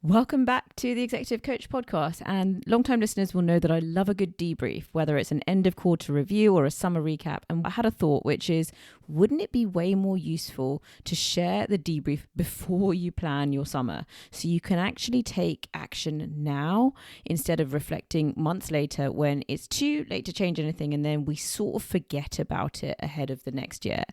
Welcome back to the Executive Coach Podcast, and long-time listeners will know that I love a good debrief, whether it's an end of quarter review or a summer recap. And I had a thought, which is, wouldn't it be way more useful to share the debrief before you plan your summer, so you can actually take action now instead of reflecting months later when it's too late to change anything, and then we sort of forget about it ahead of the next year.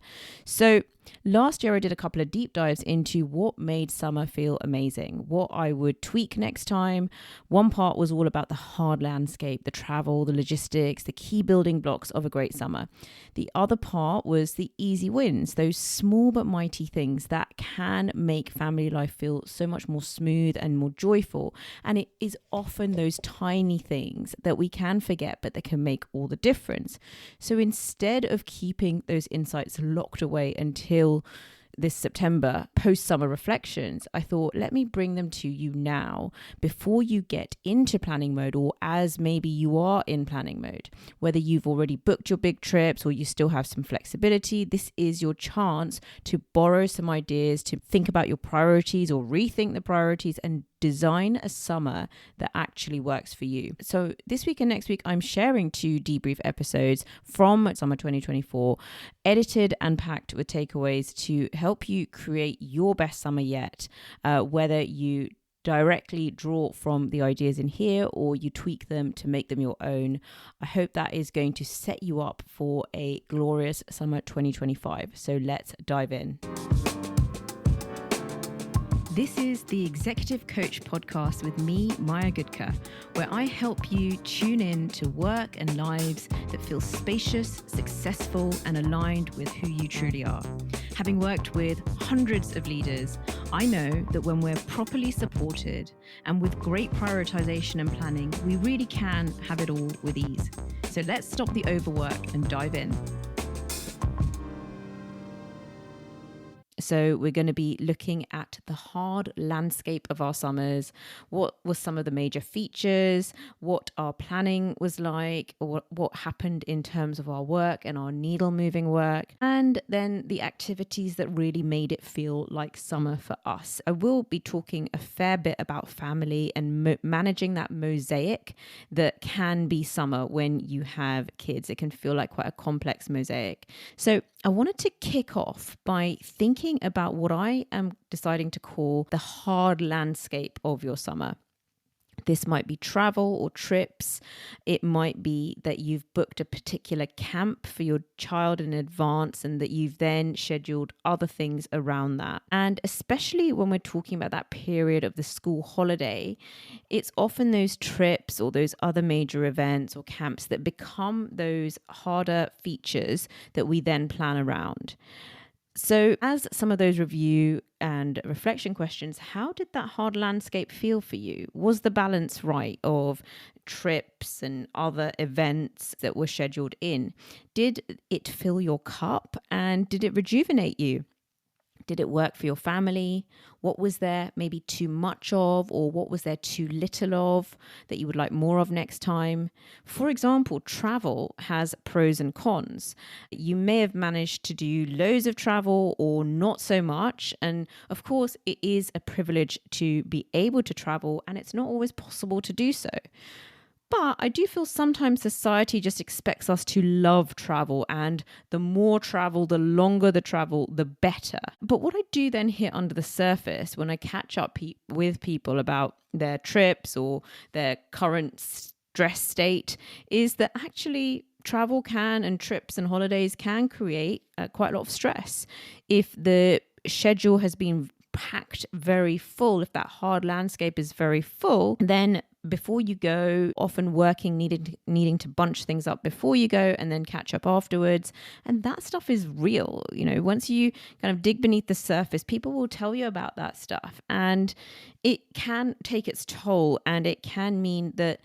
So last year I did a couple of deep dives into what made summer feel amazing, what I would tweak next time. One part was all about the hard landscape, the travel, the logistics, the key building blocks of a great summer. The other part was the easy wins, those small but mighty things that can make family life feel so much more smooth and more joyful. And it is often those tiny things that we can forget, but that can make all the difference. So instead of keeping those insights locked away until this September post-summer reflections, I thought, let me bring them to you now before you get into planning mode, or as maybe you are in planning mode. Whether you've already booked your big trips or you still have some flexibility, this is your chance to borrow some ideas, to think about your priorities or rethink the priorities and design a summer that actually works for you. So this week and next week, I'm sharing 2 debrief episodes from summer 2024, edited and packed with takeaways to help you create your best summer yet, whether you directly draw from the ideas in here or you tweak them to make them your own. I hope that is going to set you up for a glorious summer 2025. So let's dive in. This is the Executive Coach Podcast with me, Maya Goodka, where I help you tune in to work and lives that feel spacious, successful, and aligned with who you truly are. Having worked with hundreds of leaders, I know that when we're properly supported and with great prioritization and planning, we really can have it all with ease. So let's stop the overwork and dive in. So we're going to be looking at the hard landscape of our summers. What were some of the major features? What our planning was like? Or what happened in terms of our work and our needle moving work? And then the activities that really made it feel like summer for us. I will be talking a fair bit about family and managing that mosaic that can be summer when you have kids. It can feel like quite a complex mosaic. So I wanted to kick off by thinking about what I am deciding to call the hard landscape of your summer. This might be travel or trips. It might be that you've booked a particular camp for your child in advance and that you've then scheduled other things around that. And especially when we're talking about that period of the school holiday, it's often those trips or those other major events or camps that become those harder features that we then plan around. So as some of those review and reflection questions, how did that hard landscape feel for you? Was the balance right of trips and other events that were scheduled in? Did it fill your cup and did it rejuvenate you? Did it work for your family? What was there maybe too much of, or what was there too little of that you would like more of next time? For example, travel has pros and cons. You may have managed to do loads of travel or not so much. And of course, it is a privilege to be able to travel, and it's not always possible to do so. But I do feel sometimes society just expects us to love travel, and the more travel, the longer the travel, the better. But what I do then hear under the surface when I catch up with people about their trips or their current stress state is that actually travel can, and trips and holidays can create quite a lot of stress. If the schedule has been packed very full, if that hard landscape is very full, then before you go, often working, needing to bunch things up before you go and then catch up afterwards. And that stuff is real. You know, once you kind of dig beneath the surface, people will tell you about that stuff. And it can take its toll, and it can mean that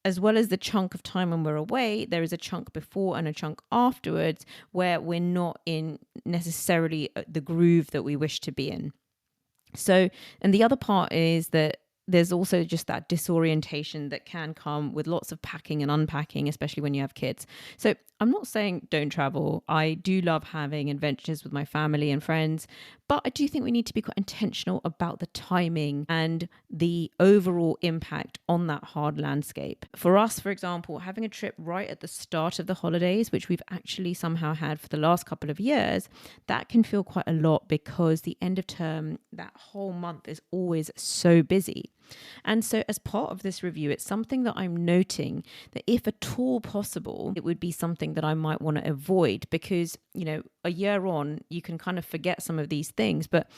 as well as the chunk of time when we're away, there is a chunk before and a chunk afterwards where we're not in necessarily the groove that we wish to be in. So, and the other part is that there's also just that disorientation that can come with lots of packing and unpacking, especially when you have kids. So I'm not saying don't travel. I do love having adventures with my family and friends, But I do think we need to be quite intentional about the timing and the overall impact on that hard landscape. For us, for example, having a trip right at the start of the holidays, which we've actually somehow had for the last couple of years, that can feel quite a lot because the end of term, that whole month is always so busy. And so as part of this review, it's something that I'm noting that if at all possible, it would be something that I might want to avoid because, a year on, you can kind of forget some of these things, but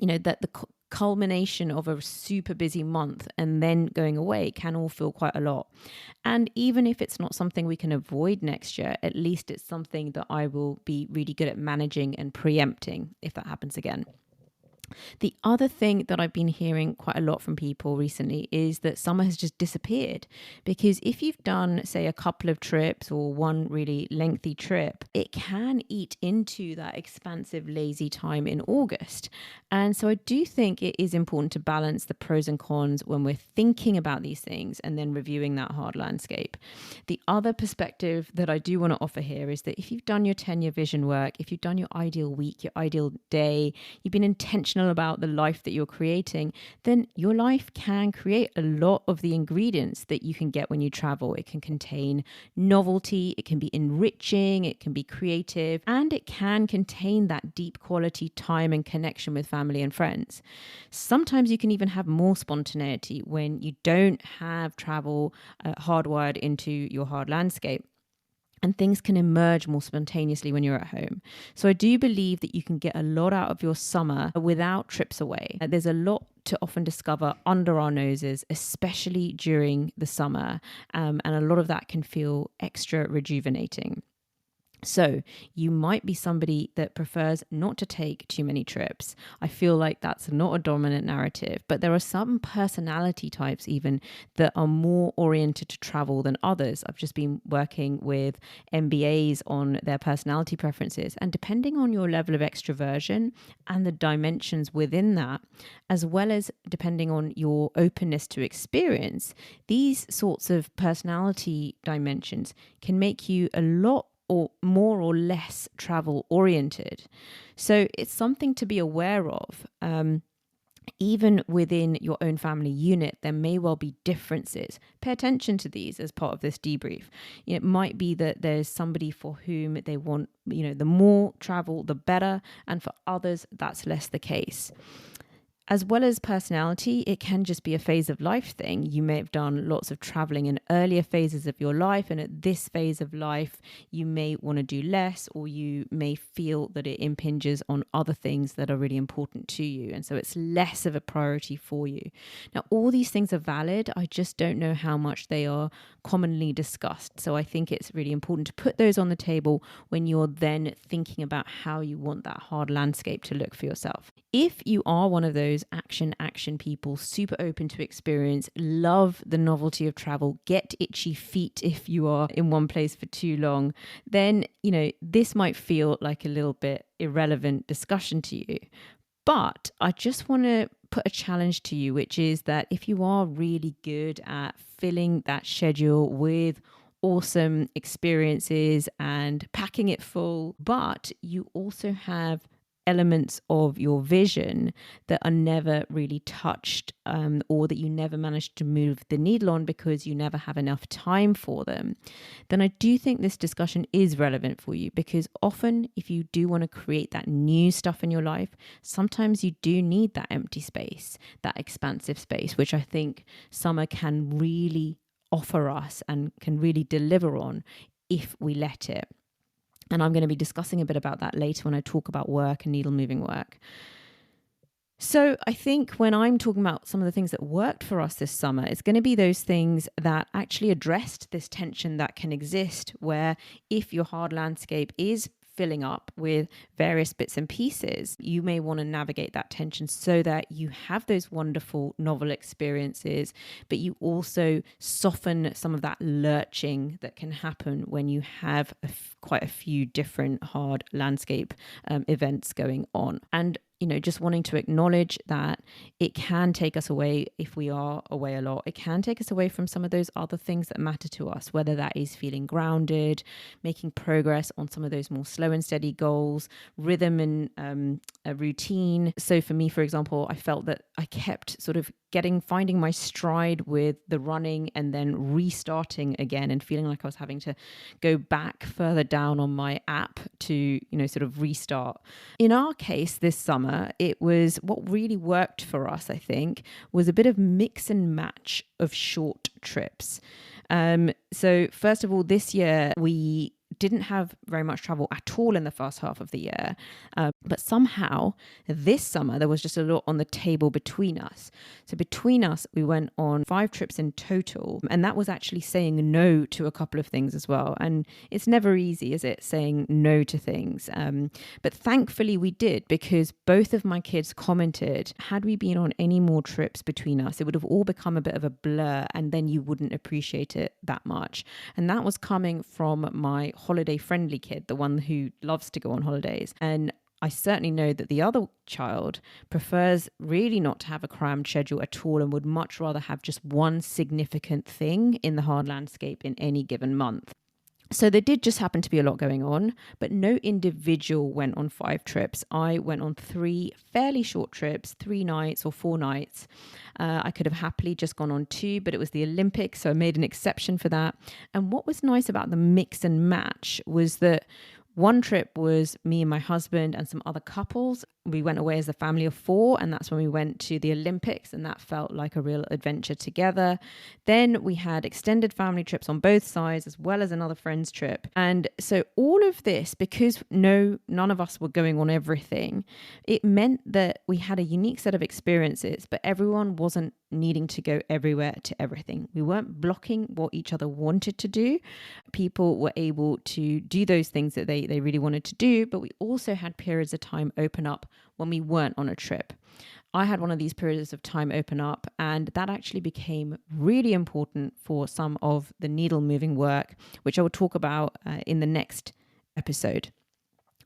that the culmination of a super busy month and then going away can all feel quite a lot. And even if it's not something we can avoid next year, at least it's something that I will be really good at managing and preempting if that happens again. The other thing that I've been hearing quite a lot from people recently is that summer has just disappeared. Because if you've done, say, a couple of trips or one really lengthy trip, it can eat into that expansive, lazy time in August. And so I do think it is important to balance the pros and cons when we're thinking about these things and then reviewing that hard landscape. The other perspective that I do want to offer here is that if you've done your 10-year vision work, if you've done your ideal week, your ideal day, you've been intentional about the life that you're creating, then your life can create a lot of the ingredients that you can get when you travel. It can contain novelty, it can be enriching, it can be creative, and it can contain that deep quality time and connection with family and friends. Sometimes you can even have more spontaneity when you don't have travel hardwired into your hard landscape. And things can emerge more spontaneously when you're at home. So I do believe that you can get a lot out of your summer without trips away. There's a lot to often discover under our noses, especially during the summer. And a lot of that can feel extra rejuvenating. So you might be somebody that prefers not to take too many trips. I feel like that's not a dominant narrative, but there are some personality types even that are more oriented to travel than others. I've just been working with MBAs on their personality preferences, and depending on your level of extroversion and the dimensions within that, as well as depending on your openness to experience, these sorts of personality dimensions can make you a lot or more or less travel oriented. So it's something to be aware of. Even within your own family unit, there may well be differences. Pay attention to these as part of this debrief. It might be that there's somebody for whom they want, the more travel, the better. And for others, that's less the case. As well as personality, it can just be a phase of life thing. You may have done lots of traveling in earlier phases of your life, and at this phase of life, you may want to do less, or you may feel that it impinges on other things that are really important to you. And so it's less of a priority for you. Now, all these things are valid. I just don't know how much they are commonly discussed. So I think it's really important to put those on the table when you're then thinking about how you want that hard landscape to look for yourself. If you are one of those action people, super open to experience, love the novelty of travel, get itchy feet if you are in one place for too long, then, this might feel like a little bit irrelevant discussion to you. But I just want to put a challenge to you, which is that if you are really good at filling that schedule with awesome experiences and packing it full, but you also have elements of your vision that are never really touched or that you never managed to move the needle on because you never have enough time for them, then I do think this discussion is relevant for you, because often if you do want to create that new stuff in your life, sometimes you do need that empty space, that expansive space, which I think summer can really offer us and can really deliver on if we let it. And I'm going to be discussing a bit about that later when I talk about work and needle moving work. So I think when I'm talking about some of the things that worked for us this summer, it's going to be those things that actually addressed this tension that can exist, where if your hard landscape is filling up with various bits and pieces, you may want to navigate that tension so that you have those wonderful novel experiences, but you also soften some of that lurching that can happen when you have quite a few different hard landscape events going on. And just wanting to acknowledge that it can take us away if we are away a lot. It can take us away from some of those other things that matter to us, whether that is feeling grounded, making progress on some of those more slow and steady goals, rhythm and a routine. So for me, for example, I felt that I kept sort of finding my stride with the running and then restarting again and feeling like I was having to go back further down on my app to, sort of restart. In our case this summer, it was what really worked for us, I think, was a bit of mix and match of short trips. So first of all, this year we didn't have very much travel at all in the first half of the year. But somehow this summer, there was just a lot on the table between us. So between us, we went on 5 trips in total. And that was actually saying no to a couple of things as well. And it's never easy, is it, saying no to things? But thankfully we did, because both of my kids commented, had we been on any more trips between us, it would have all become a bit of a blur and then you wouldn't appreciate it that much. And that was coming from my holiday friendly kid, the one who loves to go on holidays. And I certainly know that the other child prefers really not to have a crammed schedule at all and would much rather have just one significant thing in the hard landscape in any given month. So there did just happen to be a lot going on, but no individual went on 5 trips. I went on 3 fairly short trips, 3 nights or 4 nights. I could have happily just gone on 2, but it was the Olympics, so I made an exception for that. And what was nice about the mix and match was that one trip was me and my husband and some other couples. We went away as a family of 4, and that's when we went to the Olympics, and that felt like a real adventure together. Then we had extended family trips on both sides, as well as another friend's trip. And so all of this, because none of us were going on everything, it meant that we had a unique set of experiences, but everyone wasn't needing to go everywhere to everything. We weren't blocking what each other wanted to do. People were able to do those things that they really wanted to do, but we also had periods of time open up when we weren't on a trip. I had one of these periods of time open up, and that actually became really important for some of the needle moving work, which I will talk about in the next episode.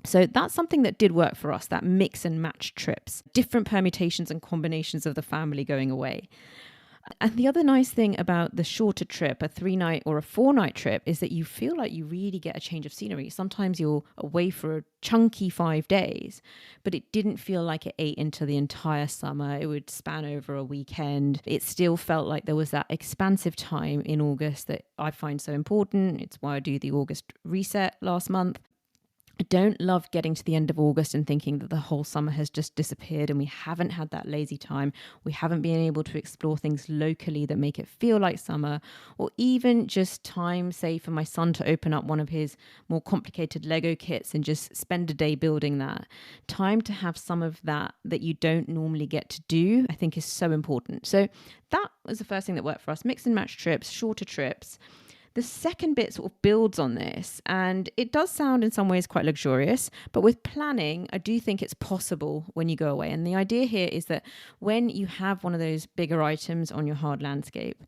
So that's something that did work for us, that mix and match trips, different permutations and combinations of the family going away. And the other nice thing about the shorter trip, a 3-night or a 4-night trip, is that you feel like you really get a change of scenery. Sometimes you're away for a chunky 5 days, but it didn't feel like it ate into the entire summer. It would span over a weekend. It still felt like there was that expansive time in August that I find so important. It's why I do the August reset last month. I don't love getting to the end of August and thinking that the whole summer has just disappeared and we haven't had that lazy time. We haven't been able to explore things locally that make it feel like summer, or even just time, say, for my son to open up one of his more complicated Lego kits and just spend a day building that. Time to have some of that you don't normally get to do, I think is so important. So that was the first thing that worked for us. Mix and match trips, shorter trips. The second bit sort of builds on this, and it does sound in some ways quite luxurious, but with planning, I do think it's possible when you go away. And the idea here is that when you have one of those bigger items on your hard landscape,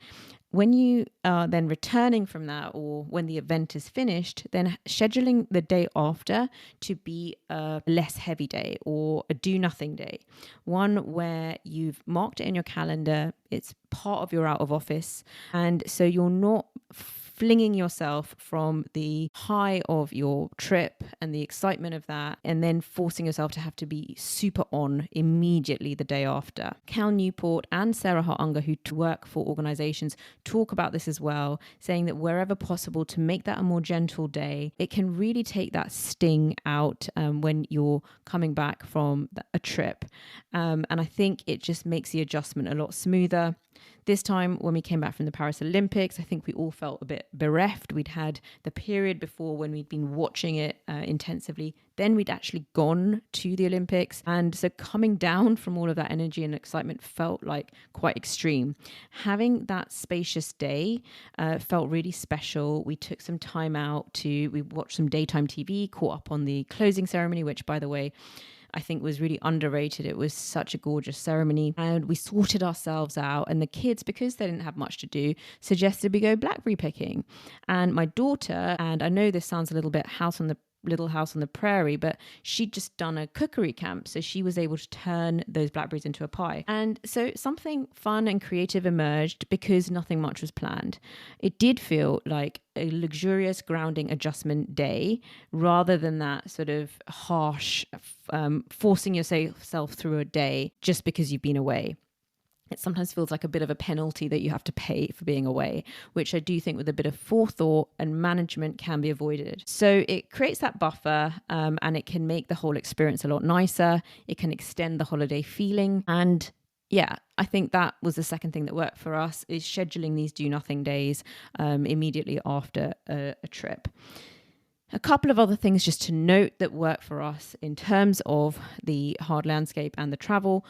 when you are then returning from that, or when the event is finished, then scheduling the day after to be a less heavy day or a do nothing day. One where you've marked it in your calendar, it's part of your out of office. And so you're not flinging yourself from the high of your trip and the excitement of that, and then forcing yourself to have to be super on immediately the day after. Cal Newport and Sarah Hart Unger, who work for organizations, talk about this as well, saying that wherever possible to make that a more gentle day, it can really take that sting out when you're coming back from a trip. And I think it just makes the adjustment a lot smoother. This time, when we came back from the Paris Olympics, I think we all felt a bit bereft. We'd had the period before when we'd been watching it intensively. Then we'd actually gone to the Olympics. And so coming down from all of that energy and excitement felt like quite extreme. Having that spacious day felt really special. We took some time out we watched some daytime TV, caught up on the closing ceremony, which, by the way, I think was really underrated. It was such a gorgeous ceremony, and we sorted ourselves out, and the kids, because they didn't have much to do, suggested we go blackberry picking. And my daughter, and I know this sounds a little bit house on the little house on the prairie, but she'd just done a cookery camp. So she was able to turn those blackberries into a pie. And so something fun and creative emerged because nothing much was planned. It did feel like a luxurious grounding adjustment day rather than that sort of harsh forcing yourself through a day just because you've been away. It sometimes feels like a bit of a penalty that you have to pay for being away, which I do think with a bit of forethought and management can be avoided. So it creates that buffer and it can make the whole experience a lot nicer. It can extend the holiday feeling. And yeah, I think that was the second thing that worked for us, is scheduling these do nothing days immediately after a trip. A couple of other things just to note that work for us in terms of the hard landscape and the travel.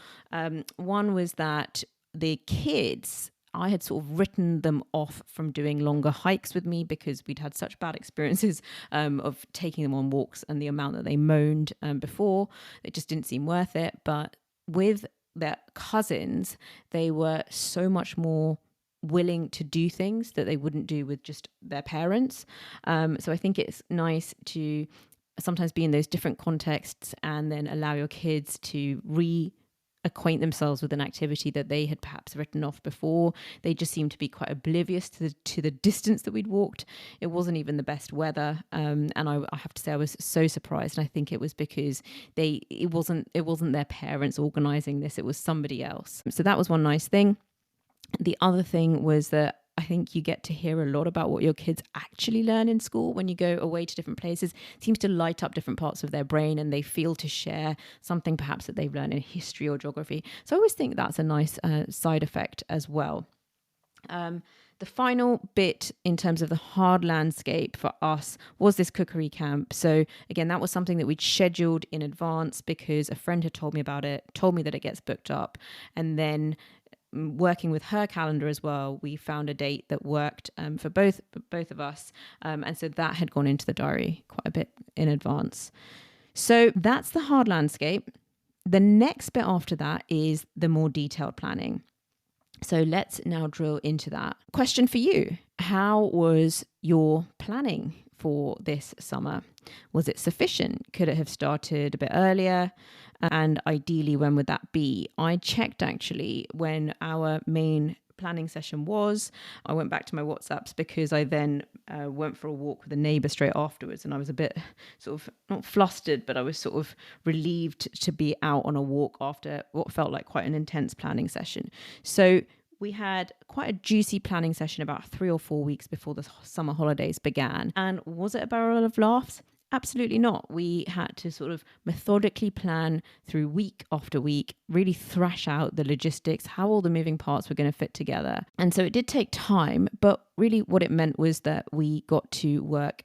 One was that the kids, I had sort of written them off from doing longer hikes with me because we'd had such bad experiences of taking them on walks, and the amount that they moaned before, it just didn't seem worth it. But with their cousins, they were so much more willing to do things that they wouldn't do with just their parents. So I think it's nice to sometimes be in those different contexts and then allow your kids to reacquaint themselves with an activity that they had perhaps written off before. They just seemed to be quite oblivious to the distance that we'd walked. It wasn't even the best weather, and I have to say I was so surprised. And I think it was because it wasn't their parents organising this; it was somebody else. So that was one nice thing. The other thing was that I think you get to hear a lot about what your kids actually learn in school when you go away to different places. It seems to light up different parts of their brain, and they feel to share something perhaps that they've learned in history or geography. So I always think that's a nice side effect as well. The final bit in terms of the hard landscape for us was this cookery camp. So again, that was something that we'd scheduled in advance because a friend had told me about it, told me that it gets booked up, and then working with her calendar as well, we found a date that worked for both of us, and so that had gone into the diary quite a bit in advance. So that's the hard landscape. The next bit after that is the more detailed planning. So let's now drill into that. Question for you: how was your planning for this summer? Was it sufficient? Could it have started a bit earlier? And ideally, when would that be? I checked actually when our main planning session was. I went back to my WhatsApps because I then went for a walk with a neighbour straight afterwards, and I was a bit sort of not flustered, but I was sort of relieved to be out on a walk after what felt like quite an intense planning session. So we had quite a juicy planning session about 3 or 4 weeks before the summer holidays began. And was it a barrel of laughs? Absolutely not. We had to sort of methodically plan through week after week, really thrash out the logistics, how all the moving parts were going to fit together. And so it did take time, but really what it meant was that we got to work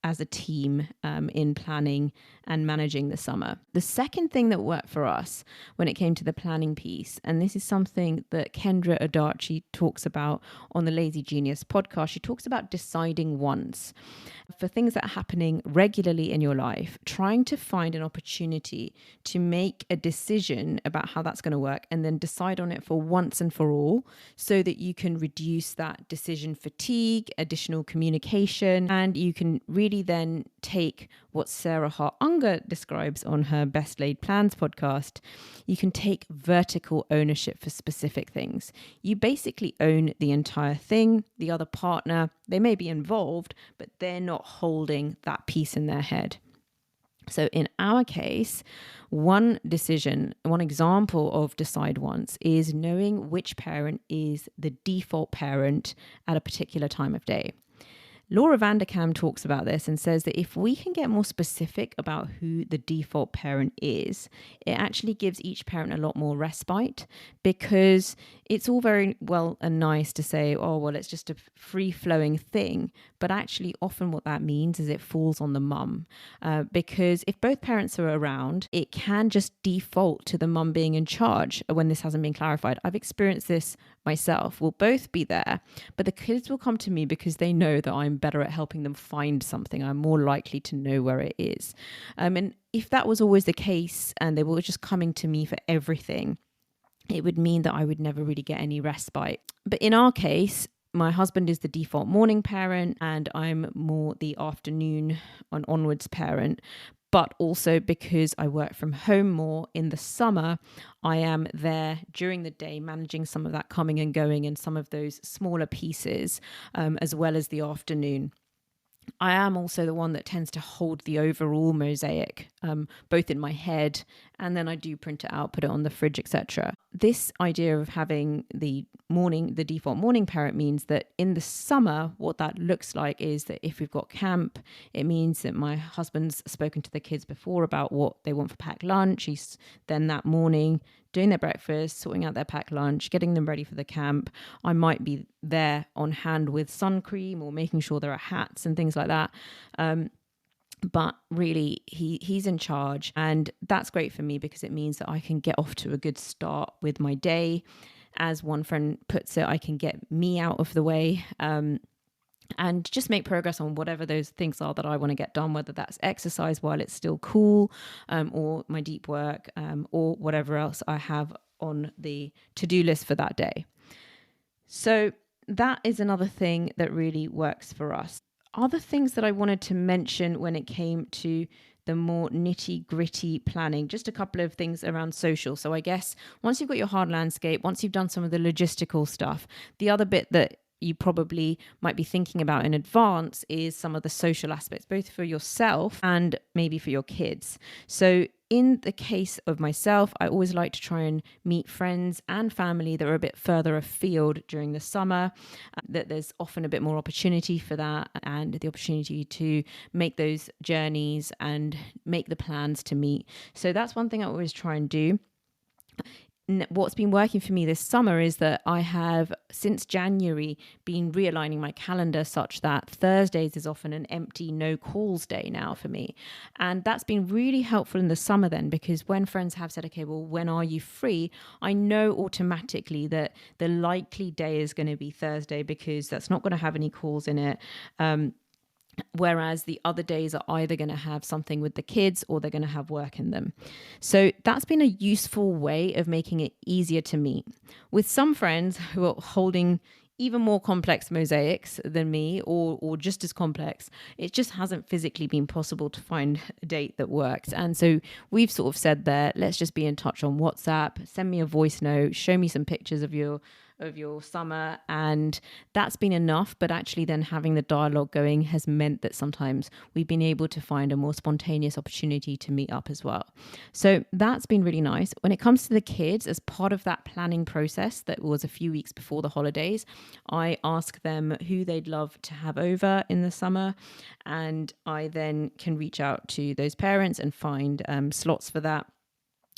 as a team in planning and managing the summer. The second thing that worked for us when it came to the planning piece, and this is something that Kendra Adachi talks about on the Lazy Genius podcast, she talks about deciding once. For things that are happening regularly in your life, trying to find an opportunity to make a decision about how that's going to work and then decide on it for once and for all so that you can reduce that decision fatigue, additional communication, and you can really then take what Sarah Hart Unger describes on her Best Laid Plans podcast. You can take vertical ownership for specific things. You basically own the entire thing. The other partner, they may be involved, but they're not holding that piece in their head. So in our case, one example of decide once is knowing which parent is the default parent at a particular time of day. Laura Vanderkam talks about this and says that if we can get more specific about who the default parent is, it actually gives each parent a lot more respite, because it's all very well and nice to say, oh, well, it's just a free-flowing thing. But actually, often what that means is it falls on the mum. Because if both parents are around, it can just default to the mum being in charge when this hasn't been clarified. I've experienced this myself. We'll both be there, but the kids will come to me because they know that I'm better at helping them find something. I'm more likely to know where it is. And if that was always the case and they were just coming to me for everything, it would mean that I would never really get any respite. But in our case, my husband is the default morning parent and I'm more the afternoon and onwards parent. But also because I work from home more in the summer, I am there during the day managing some of that coming and going and some of those smaller pieces, as well as the afternoon. I am also the one that tends to hold the overall mosaic, both in my head, and then I do print it out, put it on the fridge, etc. This idea of having the default morning parent means that in the summer, what that looks like is that if we've got camp, it means that my husband's spoken to the kids before about what they want for packed lunch. He's then that morning doing their breakfast, sorting out their packed lunch, getting them ready for the camp. I might be there on hand with sun cream or making sure there are hats and things like that. But really, he's in charge. And that's great for me because it means that I can get off to a good start with my day. As one friend puts it, I can get me out of the way. And just make progress on whatever those things are that I want to get done, whether that's exercise while it's still cool, or my deep work, or whatever else I have on the to-do list for that day. So that is another thing that really works for us. Other things that I wanted to mention when it came to the more nitty-gritty planning, just a couple of things around social. So I guess once you've got your hard landscape, once you've done some of the logistical stuff, the other bit that you probably might be thinking about in advance is some of the social aspects, both for yourself and maybe for your kids. So in the case of myself, I always like to try and meet friends and family that are a bit further afield during the summer, that there's often a bit more opportunity for that and the opportunity to make those journeys and make the plans to meet. So that's one thing I always try and do. What's been working for me this summer is that I have, since January, been realigning my calendar such that Thursdays is often an empty no calls day now for me. And that's been really helpful in the summer then, because when friends have said, okay, well, when are you free? I know automatically that the likely day is going to be Thursday because that's not going to have any calls in it. Whereas the other days are either going to have something with the kids or they're going to have work in them. So that's been a useful way of making it easier to meet. With some friends who are holding even more complex mosaics than me or just as complex, it just hasn't physically been possible to find a date that works. And so we've sort of said there, let's just be in touch on WhatsApp, send me a voice note, show me some pictures of your summer, and that's been enough. But actually then having the dialogue going has meant that sometimes we've been able to find a more spontaneous opportunity to meet up as well. So that's been really nice. When it comes to the kids, as part of that planning process that was a few weeks before the holidays, I ask them who they'd love to have over in the summer, and I then can reach out to those parents and find slots for that.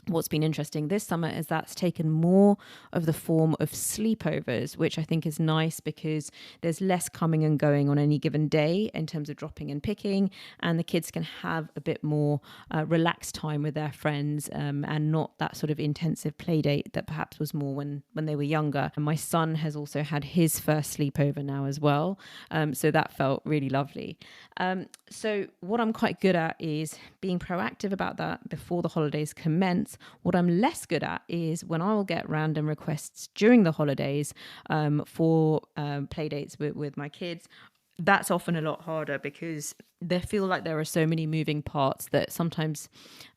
What's been interesting this summer is that's taken more of the form of sleepovers, which I think is nice because there's less coming and going on any given day in terms of dropping and picking, and the kids can have a bit more relaxed time with their friends and not that sort of intensive play date that perhaps was more when they were younger. And my son has also had his first sleepover now as well, so that felt really lovely. So what I'm quite good at is being proactive about that before the holidays commence. What I'm less good at is when I will get random requests during the holidays for play dates with my kids. That's often a lot harder because they feel like there are so many moving parts that sometimes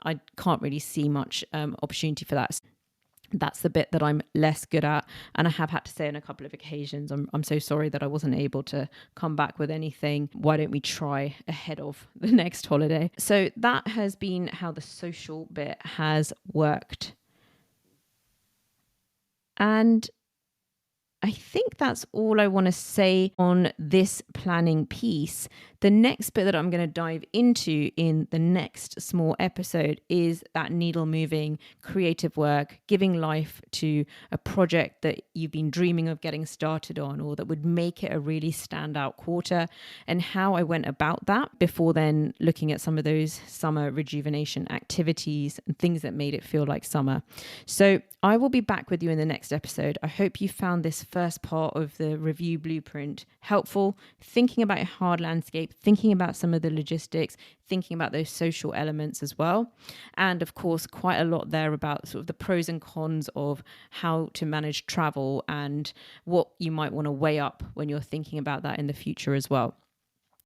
I can't really see much opportunity for that. That's the bit that I'm less good at. And I have had to say on a couple of occasions, I'm so sorry that I wasn't able to come back with anything. Why don't we try ahead of the next holiday? So that has been how the social bit has worked. And I think that's all I want to say on this planning piece. The next bit that I'm going to dive into in the next small episode is that needle moving creative work, giving life to a project that you've been dreaming of getting started on or that would make it a really standout quarter, and how I went about that before then looking at some of those summer rejuvenation activities and things that made it feel like summer. So I will be back with you in the next episode. I hope you found this first part of the review blueprint helpful, thinking about your hard landscape, thinking about some of the logistics, thinking about those social elements as well. And of course, quite a lot there about sort of the pros and cons of how to manage travel and what you might want to weigh up when you're thinking about that in the future as well.